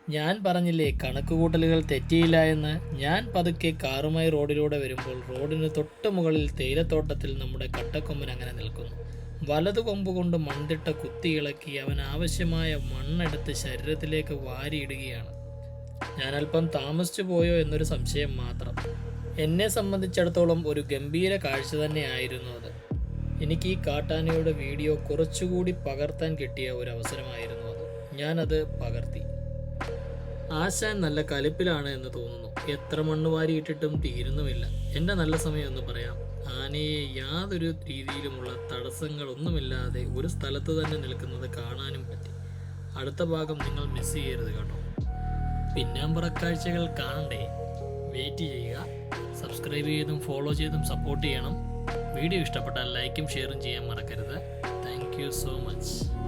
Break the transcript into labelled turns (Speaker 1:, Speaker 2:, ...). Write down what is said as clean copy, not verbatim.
Speaker 1: ഞാൻ പറഞ്ഞില്ലേ കണക്കുകൂട്ടലുകൾ തെറ്റിയില്ല എന്ന്. ഞാൻ പതുക്കെ കാറുമായി റോഡിലൂടെ വരുമ്പോൾ റോഡിന് തൊട്ട് മുകളിൽ തേയിലത്തോട്ടത്തിൽ നമ്മുടെ കട്ടക്കൊമ്പൻ അങ്ങനെ നിൽക്കുന്നു. വലതു കൊമ്പ് കൊണ്ട് മൺതിട്ട കുത്തിയിളക്കി അവൻ ആവശ്യമായ മണ്ണെടുത്ത് ശരീരത്തിലേക്ക് വാരിയിടുകയാണ്. ഞാൻ അല്പം താമസിച്ചു പോയോ എന്നൊരു സംശയം മാത്രം. എന്നെ സംബന്ധിച്ചിടത്തോളം ഒരു ഗംഭീര കാഴ്ച തന്നെയായിരുന്നു അത്. എനിക്ക് ഈ കാട്ടാനയുടെ വീഡിയോ കുറച്ചുകൂടി പകർത്താൻ കിട്ടിയ ഒരു അവസരമായിരുന്നു അത്. ഞാനത് പകർത്തി. ആശാൻ നല്ല കലിപ്പിലാണ് എന്ന് തോന്നുന്നു. എത്ര മണ്ണ് വാരിയിട്ടിട്ടും തീരുന്നുമില്ല. എൻ്റെ നല്ല സമയം എന്ന് പറയാം. ആനയെ യാതൊരു രീതിയിലുമുള്ള തടസ്സങ്ങളൊന്നുമില്ലാതെ ഒരു സ്ഥലത്ത് തന്നെ നിൽക്കുന്നത് കാണാനും പറ്റി. അടുത്ത ഭാഗം നിങ്ങൾ മിസ് ചെയ്യരുത് കേട്ടോ. പിന്നാമ്പുറ കാഴ്ചകൾ കാണണ്ടേ? വെയിറ്റ് ചെയ്യുക. സബ്സ്ക്രൈബ് ചെയ്തും ഫോളോ ചെയ്തും സപ്പോർട്ട് ചെയ്യണം. വീഡിയോ ഇഷ്ടപ്പെട്ടാൽ ലൈക്കും ഷെയറും ചെയ്യാൻ മറക്കരുത്. Thank you so much.